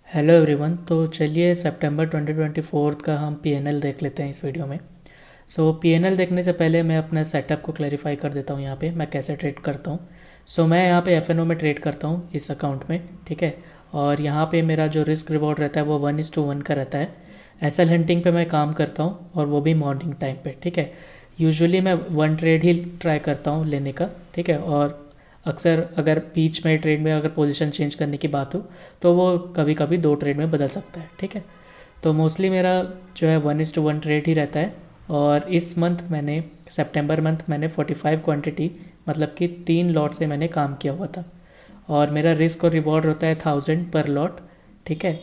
Hello everyone. तो चलिए सितंबर 2024 का हम पीएनएल देख लेते हैं इस वीडियो में। पीएनएल देखने से पहले मैं अपना सेटअप को क्लैरिफाई कर देता हूँ। यहाँ पे मैं कैसे ट्रेड करता हूँ। मैं यहाँ पे एफएनओ में ट्रेड करता हूँ इस अकाउंट में, ठीक है। और यहाँ पे मेरा जो रिस्क रिवॉर्ड रहता है वो 1:1 का रहता है। एसएल हंटिंग पे मैं काम करता हूँ और वो भी मॉर्निंग टाइम पे, ठीक है। यूजुअली मैं वन ट्रेड ही ट्राई करता हूँ लेने का, ठीक है। और अक्सर अगर बीच में ट्रेड में अगर पोजीशन चेंज करने की बात हो तो वो कभी कभी 2 ट्रेड में बदल सकता है, ठीक है। तो मोस्टली मेरा जो है 1:1 ट्रेड ही रहता है। और इस मंथ मैंने सितंबर मंथ मैंने 45 क्वांटिटी मतलब कि 3 लॉट से मैंने काम किया हुआ था। और मेरा रिस्क और रिवॉर्ड होता है 1000 पर लॉट, ठीक है।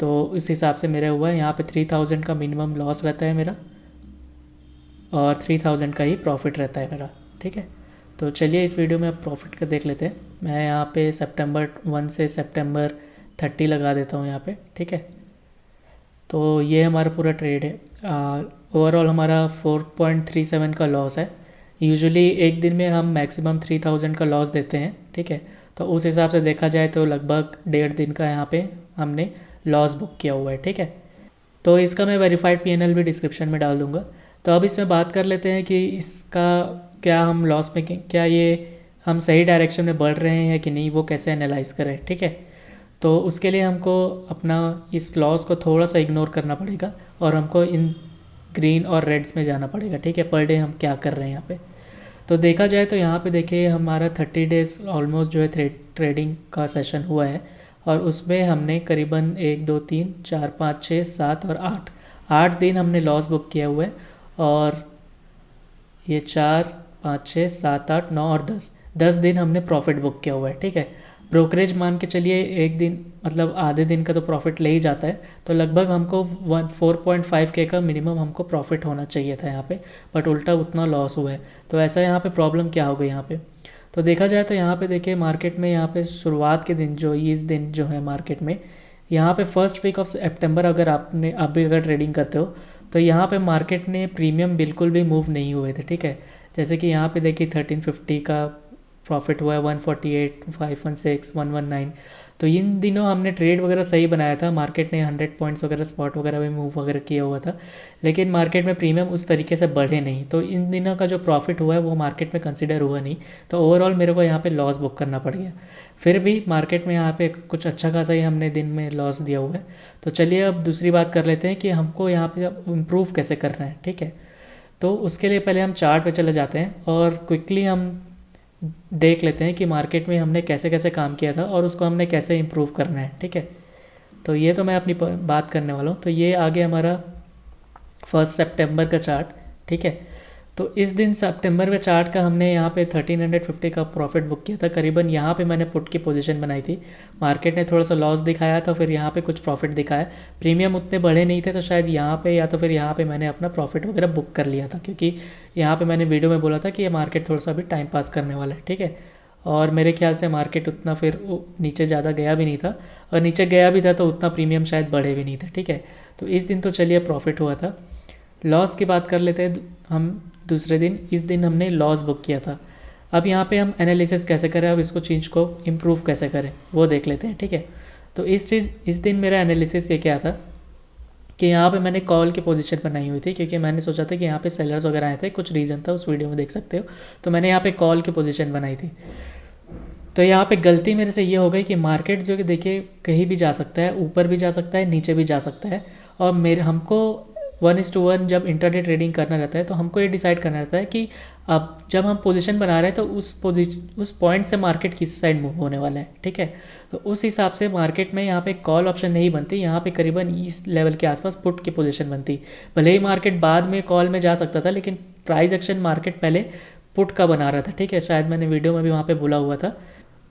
तो इस हिसाब से मेरा हुआ है। यहाँ पे 3000 का मिनिमम लॉस रहता है मेरा और 3000 का ही प्रॉफिट रहता है मेरा, ठीक है। तो चलिए इस वीडियो में अब प्रॉफिट का देख लेते हैं। मैं यहाँ पे सितंबर 1 से सितंबर 30 लगा देता हूँ यहाँ पे, ठीक है। तो ये हमारा पूरा ट्रेड है। ओवरऑल हमारा 4.37 का लॉस है। यूजुअली एक दिन में हम मैक्सिमम 3000 का लॉस देते हैं, ठीक है। तो उस हिसाब से देखा जाए तो लगभग 1.5 दिन का यहाँ पे हमने लॉस बुक किया हुआ है, ठीक है। तो इसका मैं वेरीफाइड पीएनएल भी डिस्क्रिप्शन में डाल दूंगा। तो अब इसमें बात कर लेते हैं कि इसका क्या हम लॉस में क्या ये हम सही डायरेक्शन में बढ़ रहे हैं कि नहीं, वो कैसे एनालाइज करें, ठीक है। तो उसके लिए हमको अपना इस लॉस को थोड़ा सा इग्नोर करना पड़ेगा और हमको इन ग्रीन और रेड्स में जाना पड़ेगा, ठीक है। पर डे हम क्या कर रहे हैं यहाँ पे। तो देखा जाए तो यहाँ पे देखिए हमारा 30 डेज़ ऑलमोस्ट जो है ट्रेडिंग का सेशन हुआ है। और उसमें हमने करीबन 1 2 3 4 5 6 7 और 8 दिन हमने लॉस बुक किया हुआ है। और ये 4 5 6 7 8 9 और 10 दिन हमने प्रॉफिट बुक किया हुआ है, ठीक है। ब्रोकरेज मान के चलिए एक दिन मतलब आधे दिन का तो प्रॉफिट ले ही जाता है। तो लगभग हमको 4.5K का मिनिमम हमको प्रॉफिट होना चाहिए था यहाँ पे, बट उल्टा उतना लॉस हुआ है। तो ऐसा यहाँ पे प्रॉब्लम क्या हो गई यहाँ पे। तो देखा जाए तो यहाँ पे देखिए मार्केट में यहाँ पे शुरुआत के दिन जो 20 दिन जो है मार्केट में, यहाँ पे फर्स्ट वीक ऑफ सितंबर अगर आपने आप भी अगर ट्रेडिंग करते हो तो यहाँ पे मार्केट ने प्रीमियम बिल्कुल भी मूव नहीं हुए थे, ठीक है। जैसे कि यहाँ पे देखिए 1350 का प्रॉफिट हुआ है, 148 516 119। तो इन दिनों हमने ट्रेड वगैरह सही बनाया था। मार्केट ने 100 पॉइंट्स वगैरह स्पॉट वगैरह भी मूव वगैरह किया हुआ था, लेकिन मार्केट में प्रीमियम उस तरीके से बढ़े नहीं। तो इन दिनों का जो प्रॉफिट हुआ है वो मार्केट में कंसिडर हुआ नहीं। तो ओवरऑल मेरे को यहाँ पे लॉस बुक करना पड़ गया। फिर भी मार्केट में यहाँ पे कुछ अच्छा खासा ही हमने दिन में लॉस दिया हुआ है। तो चलिए अब दूसरी बात कर लेते हैं कि हमको यहाँ पे इम्प्रूव कैसे करना है, ठीक है। तो उसके लिए पहले हम चार्ट पे चले जाते हैं और क्विकली हम देख लेते हैं कि मार्केट में हमने कैसे कैसे काम किया था और उसको हमने कैसे इम्प्रूव करना है, ठीक है। तो ये तो मैं अपनी बात करने वाला हूँ। तो ये आगे हमारा 1 सितंबर का चार्ट, ठीक है। तो इस दिन सितंबर के चार्ट का हमने यहाँ पे 1350 का प्रॉफिट बुक किया था। करीबन यहाँ पे मैंने पुट की पोजीशन बनाई थी। मार्केट ने थोड़ा सा लॉस दिखाया था, फिर यहाँ पे कुछ प्रॉफिट दिखाया। प्रीमियम उतने बढ़े नहीं थे तो शायद यहाँ पे या तो फिर यहाँ पे मैंने अपना प्रॉफिट वगैरह बुक कर लिया था, क्योंकि यहाँ पे मैंने वीडियो में बोला था कि ये मार्केट थोड़ा सा भी टाइम पास करने वाला है, ठीक है। और मेरे ख्याल से मार्केट उतना फिर नीचे ज़्यादा गया भी नहीं था, और नीचे गया भी था तो उतना प्रीमियम शायद बढ़े भी नहीं थे, ठीक है। तो इस दिन तो चलिए प्रॉफिट हुआ था। लॉस की बात कर लेते हैं हम दूसरे दिन। इस दिन हमने लॉस बुक किया था। अब यहाँ पे हम एनालिसिस कैसे करें, अब इसको चीज़ को इम्प्रूव कैसे करें वो देख लेते हैं, ठीक है। तो इस दिन मेरा एनालिसिस ये क्या था कि यहाँ पे मैंने कॉल की पोजीशन बनाई हुई थी, क्योंकि मैंने सोचा था कि यहाँ पे सेलर्स वगैरह आए थे, कुछ रीज़न था उस वीडियो में देख सकते हो। तो मैंने यहाँ पे कॉल की पोजीशन बनाई थी। तो यहाँ पे गलती मेरे से ये हो गई कि मार्केट जो कि देखिए कहीं भी जा सकता है, ऊपर भी जा सकता है, नीचे भी जा सकता है। और मेरे हमको 1:1 जब इंटरडे ट्रेडिंग करना रहता है तो हमको ये डिसाइड करना रहता है कि अब जब हम पोजीशन बना रहे हैं तो उस पॉइंट से मार्केट किस साइड मूव होने वाला है, ठीक है। तो उस हिसाब से मार्केट में यहाँ पे कॉल ऑप्शन नहीं बनती। यहाँ पे करीबन इस लेवल के आसपास पुट की पोजीशन बनती। भले ही मार्केट बाद में कॉल में जा सकता था, लेकिन प्राइस एक्शन मार्केट पहले पुट का बना रहा था, ठीक है। शायद मैंने वीडियो में भी वहाँ पे बोला हुआ था।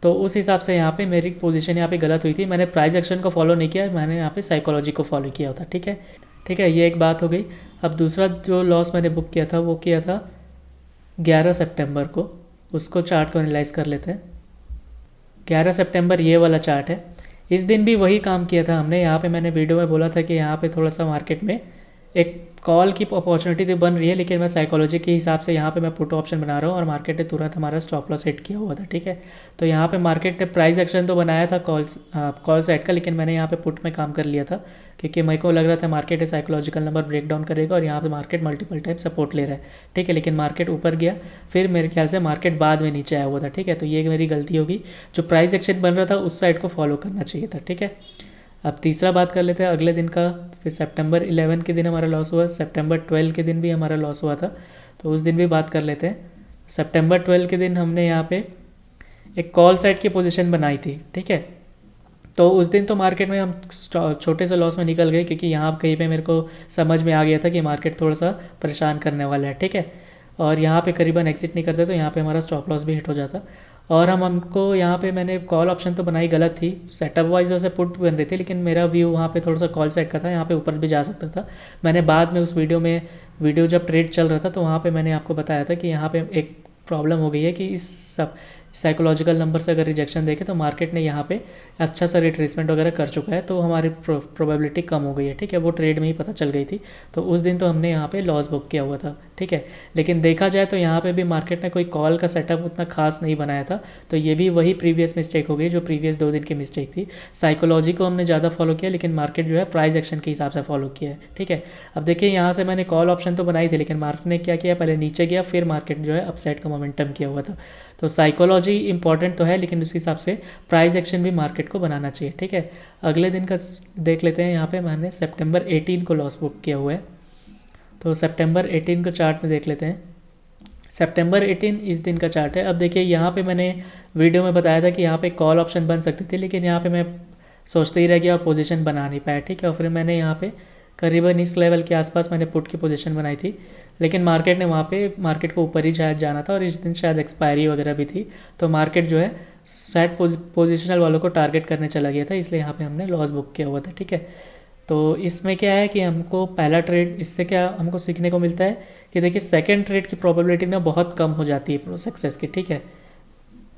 तो उस हिसाब से यहाँ पे मेरी पोजीशन यहाँ पे गलत हुई थी। मैंने प्राइस एक्शन को फॉलो नहीं किया, मैंने यहाँ पे साइकोलॉजी को फॉलो किया था, ठीक है। ठीक है, ये एक बात हो गई। अब दूसरा जो लॉस मैंने बुक किया था वो किया था 11 सितंबर को। उसको चार्ट को एनालाइज कर लेते हैं। 11 सितंबर ये वाला चार्ट है। इस दिन भी वही काम किया था हमने। यहाँ पे मैंने वीडियो में बोला था कि यहाँ पे थोड़ा सा मार्केट में एक कॉल की अपॉर्चुनिटी तो बन रही है, लेकिन मैं साइकोलॉजी के हिसाब से यहाँ पे मैं पुट ऑप्शन बना रहा हूँ और मार्केट ने तुरंत हमारा स्टॉप लॉस हिट किया हुआ था, ठीक है। तो यहाँ पे मार्केट ने प्राइस एक्शन तो बनाया था कॉल साइड का, लेकिन मैंने यहाँ पे पुट में काम कर लिया था, क्योंकि मेरे को लग रहा था market psychological number break down करेगा और यहाँ पे मार्केट मल्टीपल टाइम सपोर्ट ले रहा है, ठीक है। लेकिन मार्केट ऊपर गया, फिर मेरे ख्याल से मार्केट बाद में नीचे आया हुआ था, ठीक है। तो ये मेरी गलती होगी, जो प्राइस एक्शन बन रहा था उस साइड को फॉलो करना चाहिए था, ठीक है। अब तीसरा बात कर लेते हैं अगले दिन का। फिर सितंबर 11 के दिन हमारा लॉस हुआ, सितंबर 12 के दिन भी हमारा लॉस हुआ था, तो उस दिन भी बात कर लेते हैं। सितंबर 12 के दिन हमने यहाँ पे एक कॉल साइड की पोजीशन बनाई थी, ठीक है। तो उस दिन तो मार्केट में हम छोटे से लॉस में निकल गए, क्योंकि यहाँ कहीं पे मेरे को समझ में आ गया था कि मार्केट थोड़ा सा परेशान करने वाला है, ठीक है। और यहाँ पे करीबन एग्जिट नहीं करते तो यहाँ पे हमारा स्टॉप लॉस भी हिट हो जाता। और हमको यहाँ पे मैंने कॉल ऑप्शन तो बनाई गलत थी, सेटअप वाइज वैसे पुट बन रही थी, लेकिन मेरा व्यू वहाँ पे थोड़ा सा कॉल साइड का था, यहाँ पे ऊपर भी जा सकता था। मैंने बाद में उस वीडियो जब ट्रेड चल रहा था तो वहाँ पे मैंने आपको बताया था कि यहाँ पे एक प्रॉब्लम हो गई है कि इस सब साइकोलॉजिकल नंबर से अगर रिजेक्शन देखें तो मार्केट ने यहाँ पे अच्छा सा रिट्रेसमेंट वगैरह कर चुका है, तो हमारी प्रोबेबिलिटी कम हो गई है, ठीक है। वो ट्रेड में ही पता चल गई थी, तो उस दिन तो हमने यहाँ पे लॉस बुक किया हुआ था, ठीक है। लेकिन देखा जाए तो यहाँ पे भी मार्केट ने कोई कॉल का सेटअप उतना खास नहीं बनाया था, तो ये भी वही प्रीवियस मिस्टेक हो गई जो प्रीवियस 2 दिन की मिस्टेक थी। साइकोलॉजी को हमने ज़्यादा फॉलो किया, लेकिन मार्केट जो है प्राइस एक्शन के हिसाब से फॉलो किया है, ठीक है। अब देखिए यहाँ से मैंने कॉल ऑप्शन तो बनाई थी, लेकिन मार्केट ने क्या किया, पहले नीचे गया, फिर मार्केट जो है अपसाइड का मोमेंटम किया हुआ था। तो साइकोलॉजी इंपॉर्टेंट तो है, लेकिन उस हिसाब से प्राइस एक्शन भी मार्केट को बनाना चाहिए, ठीक है। अगले दिन का देख लेते हैं। यहाँ पे मैंने सितंबर 18 को लॉस बुक किया हुआ है, तो सितंबर 18 को चार्ट में देख लेते हैं। सितंबर 18 इस दिन का चार्ट है। अब देखिए यहाँ पे मैंने वीडियो में बताया था कि यहाँ पे कॉल ऑप्शन बन सकती थी, लेकिन यहाँ पे मैं सोचते ही रह गया और पोजीशन बना नहीं पाया, ठीक है। और फिर मैंने यहाँ पे करीबन इस लेवल के आसपास मैंने पुट की पोजीशन बनाई थी, लेकिन मार्केट ने वहाँ पे मार्केट को ऊपर ही शायद जाना था और इस दिन शायद एक्सपायरी वगैरह भी थी, तो मार्केट जो है शायद पोजिशनल वालों को टारगेट करने चला गया था, इसलिए यहाँ पे हमने लॉस बुक किया हुआ था, ठीक है। तो इसमें क्या है कि हमको पहला ट्रेड, इससे क्या हमको सीखने को मिलता है कि देखिए सेकंड ट्रेड की प्रोबेबिलिटी ना बहुत कम हो जाती है सक्सेस की, ठीक है।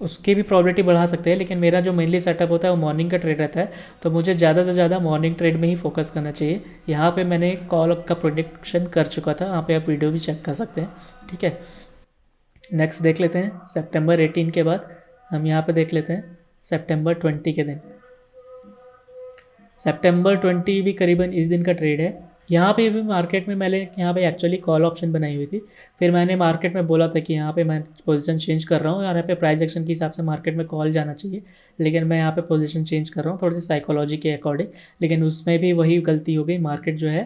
उसकी भी प्रोबेबिलिटी बढ़ा सकते हैं, लेकिन मेरा जो मेनली सेटअप होता है वो मॉर्निंग का ट्रेड रहता है, तो मुझे ज़्यादा से ज़्यादा मॉर्निंग ट्रेड में ही फोकस करना चाहिए। यहाँ पे मैंने कॉल का प्रोडिक्शन कर चुका था, यहाँ पे आप वीडियो भी चेक कर सकते हैं, ठीक है। नेक्स्ट देख लेते हैं सितंबर 18 के बाद हम यहाँ पे देख लेते हैं सितंबर 20 के दिन। सितंबर 20 भी करीबन इस दिन का ट्रेड है। यहाँ पे भी मार्केट में मैंने यहाँ पे एक्चुअली कॉल ऑप्शन बनाई हुई थी, फिर मैंने मार्केट में बोला था कि यहाँ पे मैं पोजीशन चेंज कर रहा हूँ, यहाँ पे प्राइस एक्शन के हिसाब से मार्केट में कॉल जाना चाहिए, लेकिन मैं यहाँ पे पोजीशन चेंज कर रहा हूँ थोड़ी सी साइकोलॉजी के अकॉर्डिंग। लेकिन उसमें भी वही गलती हो गई, मार्केट जो है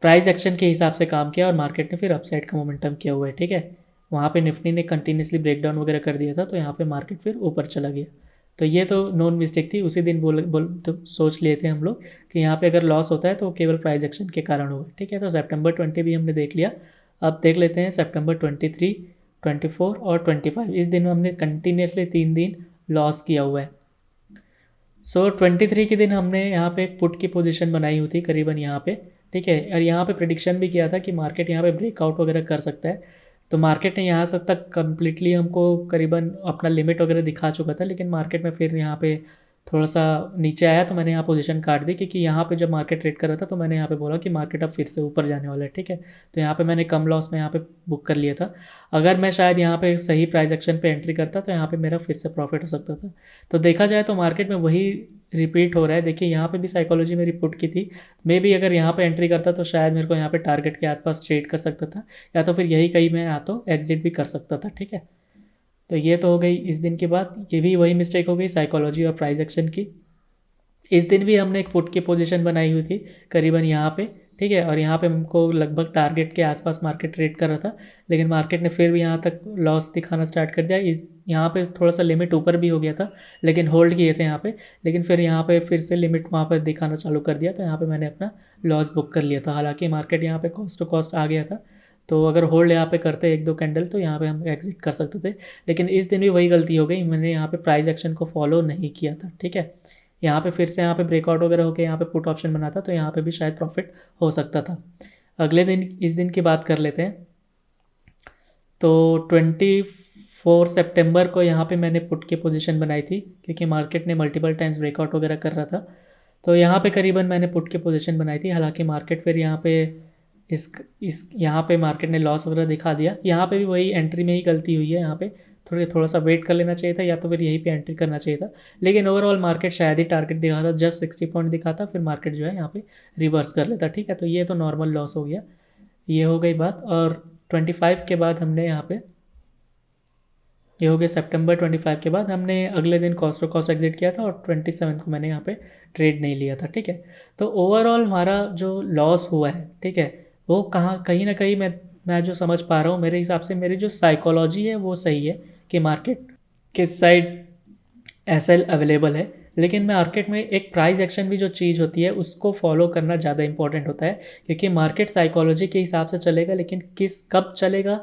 प्राइस एक्शन के हिसाब से काम किया और मार्केट ने फिर अपसाइड का मोमेंटम किया हुआ है, ठीक है। वहाँ पे निफ्टी ने कंटिन्यूसली ब्रेकडाउन वगैरह कर दिया था, तो यहाँ पे मार्केट फिर ऊपर चला गया। तो ये तो नॉन मिस्टेक थी, उसी दिन बोल तो सोच लिए थे हम लोग कि यहाँ पे अगर लॉस होता है तो केवल प्राइस एक्शन के कारण होगा, ठीक है। तो सितंबर 20 भी हमने देख लिया। अब देख लेते हैं सितंबर 23, 24 और 25। इस दिन हमने कंटिन्यूसली 3 दिन लॉस किया हुआ है। सो 23 के दिन हमने यहाँ पे एक पुट की पोजीशन बनाई हुई थी करीबन यहाँ पे, ठीक है। और यहाँ पे प्रिडिक्शन भी किया था कि मार्केट यहाँ पे ब्रेकआउट वगैरह कर सकता है, तो मार्केट ने यहाँ से तक कम्प्लीटली हमको करीबन अपना लिमिट वगैरह दिखा चुका था, लेकिन मार्केट में फिर यहाँ पे थोड़ा सा नीचे आया, तो मैंने यहाँ पोजीशन काट दी, क्योंकि यहाँ पे जब मार्केट ट्रेड कर रहा था तो मैंने यहाँ पे बोला कि मार्केट अब फिर से ऊपर जाने वाला है, ठीक है। तो यहाँ पे मैंने कम लॉस में यहाँ पे बुक कर लिया था। अगर मैं शायद यहाँ पे सही प्राइस एक्शन पे एंट्री करता तो यहाँ पे मेरा फिर से प्रॉफिट हो सकता था। तो देखा जाए तो मार्केट में वही रिपीट हो रहा है। देखिए यहाँ पे भी साइकोलॉजी मेरी पुट की थी, मे भी अगर यहाँ पे एंट्री करता तो शायद मेरे को यहाँ पे टारगेट के आसपास ट्रेड कर सकता था, या तो फिर यही कहीं मैं या तो एग्जिट भी कर सकता था, ठीक है। तो ये तो हो गई इस दिन के बाद, ये भी वही मिस्टेक हो गई साइकोलॉजी और प्राइस एक्शन की। इस दिन भी हमने एक पुट की पोजीशन बनाई हुई थी करीबन यहाँ पे, ठीक है। और यहाँ पे हमको लगभग टारगेट के आसपास मार्केट ट्रेड कर रहा था, लेकिन मार्केट ने फिर भी यहाँ तक लॉस दिखाना स्टार्ट कर दिया। इस यहाँ पे थोड़ा सा लिमिट ऊपर भी हो गया था, लेकिन होल्ड किए थे यहाँ पे, लेकिन फिर यहाँ पे फिर से लिमिट वहाँ पर दिखाना चालू कर दिया, तो यहाँ पे मैंने अपना लॉस बुक कर लिया था। हालांकि मार्केट यहाँ पे कॉस्ट टू कॉस्ट आ गया था, तो अगर होल्ड यहाँ पे करते 1-2 कैंडल तो यहाँ पे हम एग्जिट कर सकते थे, लेकिन इस दिन भी वही गलती हो गई, मैंने यहाँ पे प्राइस एक्शन को फॉलो नहीं किया था, ठीक है। यहाँ पे फिर से यहाँ पे ब्रेकआउट वगैरह होकर यहाँ पे पुट ऑप्शन बना था, तो यहाँ पे भी शायद प्रॉफिट हो सकता था। अगले दिन इस दिन की बात कर लेते हैं। तो 24 सितंबर को यहाँ पे मैंने पुट की पोजीशन बनाई थी, क्योंकि मार्केट ने मल्टीपल टाइम्स ब्रेकआउट वगैरह कर रहा था, तो यहाँ पे करीबन मैंने पुट की पोजीशन बनाई थी। हालांकि मार्केट फिर यहाँ पे इस यहाँ पे मार्केट ने लॉस वगैरह दिखा दिया। यहाँ पे भी वही एंट्री में ही गलती हुई है। यहाँ पे थोड़ा सा वेट कर लेना चाहिए था, या तो फिर यहीं पे एंट्री करना चाहिए था। लेकिन ओवरऑल मार्केट शायद ही टारगेट दिखा था, जस्ट 60 पॉइंट दिखा था, फिर मार्केट जो है यहाँ पे रिवर्स कर लेता। ठीक है, तो ये तो नॉर्मल लॉस हो गया, ये हो गई बात। और 25 के बाद हमने यहाँ पे, ये हो गया सितंबर 25 के बाद हमने अगले दिन कॉस्ट टू कॉस्ट एग्जिट किया था, और 27 को मैंने यहाँ पे ट्रेड नहीं लिया था। ठीक है, तो ओवरऑल हमारा जो लॉस हुआ है, ठीक है, वो कहीं ना कहीं मैं जो समझ पा रहा हूँ, मेरे हिसाब से मेरी जो साइकोलॉजी है वो सही है कि मार्केट किस साइड एसएल अवेलेबल है। लेकिन मार्केट में एक प्राइस एक्शन भी जो चीज़ होती है उसको फॉलो करना ज़्यादा इंपॉर्टेंट होता है, क्योंकि मार्केट साइकोलॉजी के हिसाब से चलेगा, लेकिन कब चलेगा,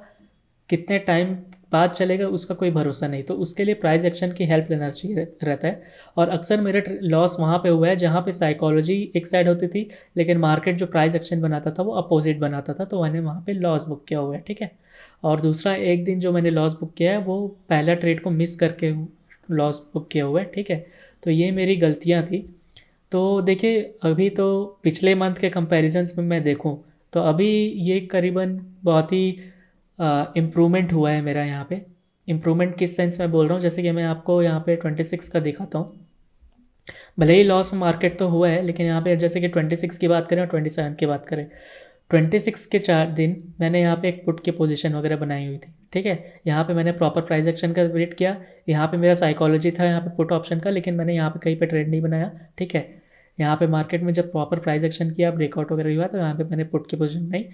कितने टाइम बाद चलेगा, उसका कोई भरोसा नहीं। तो उसके लिए प्राइस एक्शन की हेल्प लेना चाहिए रहता है। और अक्सर मेरा लॉस वहाँ पे हुआ है जहाँ पे साइकोलॉजी एक साइड होती थी, लेकिन मार्केट जो प्राइस एक्शन बनाता था वो अपोजिट बनाता था, तो मैंने वहाँ पे लॉस बुक किया हुआ है। ठीक है, और दूसरा एक दिन जो मैंने लॉस बुक किया है वो पहला ट्रेड को मिस करके लॉस बुक किया हुआ है। ठीक है, तो ये मेरी गलतियाँ थी। तो देखिए, अभी तो पिछले मंथ के कंपैरिजन्स में मैं देखूं तो अभी ये करीबन बहुत ही इम्प्रूवमेंट हुआ है मेरा यहाँ पे। इम्प्रूवमेंट किस सेंस में बोल रहा हूँ, जैसे कि मैं आपको यहाँ पे 26 का दिखाता हूँ। भले ही लॉस मार्केट तो हुआ है, लेकिन यहाँ पे जैसे कि 26 की बात करें और 27 की बात करें, 26 के 4 दिन मैंने यहाँ पे एक पुट की पोजीशन वगैरह बनाई हुई थी। ठीक है, यहाँ पे मैंने प्रॉपर प्राइस एक्शन का वेट किया। यहाँ पे मेरा साइकोलॉजी था यहाँ पे पुट ऑप्शन का, लेकिन मैंने यहाँ पे कहीं पे ट्रेड नहीं बनाया। ठीक है, यहाँ पे मार्केट में जब प्रॉपर प्राइस एक्शन किया, ब्रेकआउट वगैरह हुआ, तो यहाँ पे मैंने पुट की पोजीशन बनाई।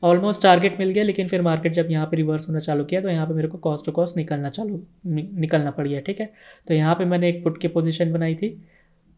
ऑलमोस्ट टारगेट मिल गया, लेकिन फिर मार्केट जब यहाँ पे रिवर्स होना चालू किया तो यहाँ पे मेरे को कॉस्ट टू कॉस्ट निकलना पड़ गया। ठीक है, तो यहाँ पे मैंने एक पुट की पोजीशन बनाई थी,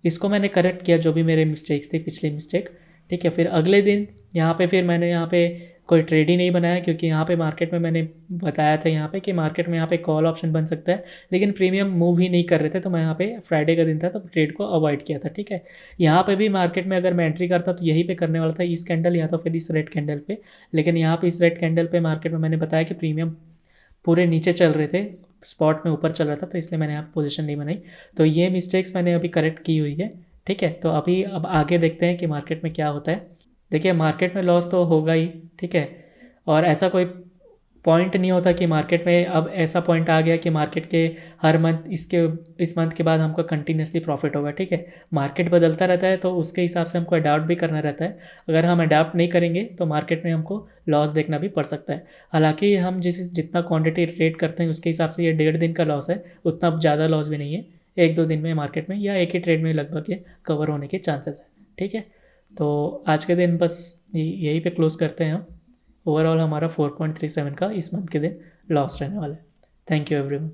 इसको मैंने करेक्ट किया जो भी मेरे मिस्टेक्स थी, पिछली मिस्टेक। ठीक है, फिर अगले दिन यहाँ पे फिर मैंने यहाँ पे कोई ट्रेड ही नहीं बनाया, क्योंकि यहाँ पे मार्केट में मैंने बताया था यहाँ पे कि मार्केट में यहाँ पे कॉल ऑप्शन बन सकता है, लेकिन प्रीमियम मूव ही नहीं कर रहे थे, तो मैं यहाँ पे फ्राइडे का दिन था तो ट्रेड को अवॉइड किया था। ठीक है, यहाँ पे भी मार्केट में अगर मैं एंट्री करता तो यहीं पे करने वाला था, इस कैंडल या तो फिर इस रेड कैंडल पे। लेकिन यहाँ पे इस रेड कैंडल पे मार्केट में मैंने बताया कि प्रीमियम पूरे नीचे चल रहे थे, स्पॉट में ऊपर चल रहा था, तो इसलिए मैंने यहाँ पोजीशन नहीं बनाई। तो ये मिस्टेक्स मैंने अभी करेक्ट की हुई है। ठीक है, तो अब आगे देखते हैं कि मार्केट में क्या होता है। देखिए, मार्केट में लॉस तो होगा ही। ठीक है, और ऐसा कोई पॉइंट नहीं होता कि मार्केट में अब ऐसा पॉइंट आ गया कि मार्केट के हर मंथ इस मंथ के बाद हमको कंटिन्यूसली प्रॉफिट होगा। ठीक है, मार्केट बदलता रहता है, तो उसके हिसाब से हमको अडाप्ट भी करना रहता है। अगर हम अडाप्ट नहीं करेंगे तो मार्केट में हमको लॉस देखना भी पड़ सकता है। हालांकि हम जितना क्वांटिटी ट्रेड करते हैं उसके हिसाब से ये 1.5 दिन का लॉस है, उतना ज़्यादा लॉस भी नहीं है। 1-2 दिन में मार्केट में या एक ही ट्रेड में लगभग ये कवर होने के चांसेस है। ठीक है, तो आज के दिन बस यहीं पे क्लोज करते हैं हम। ओवरऑल हमारा 4.37 का इस मंथ के दिन लॉस रहने वाला है। Thank you everyone.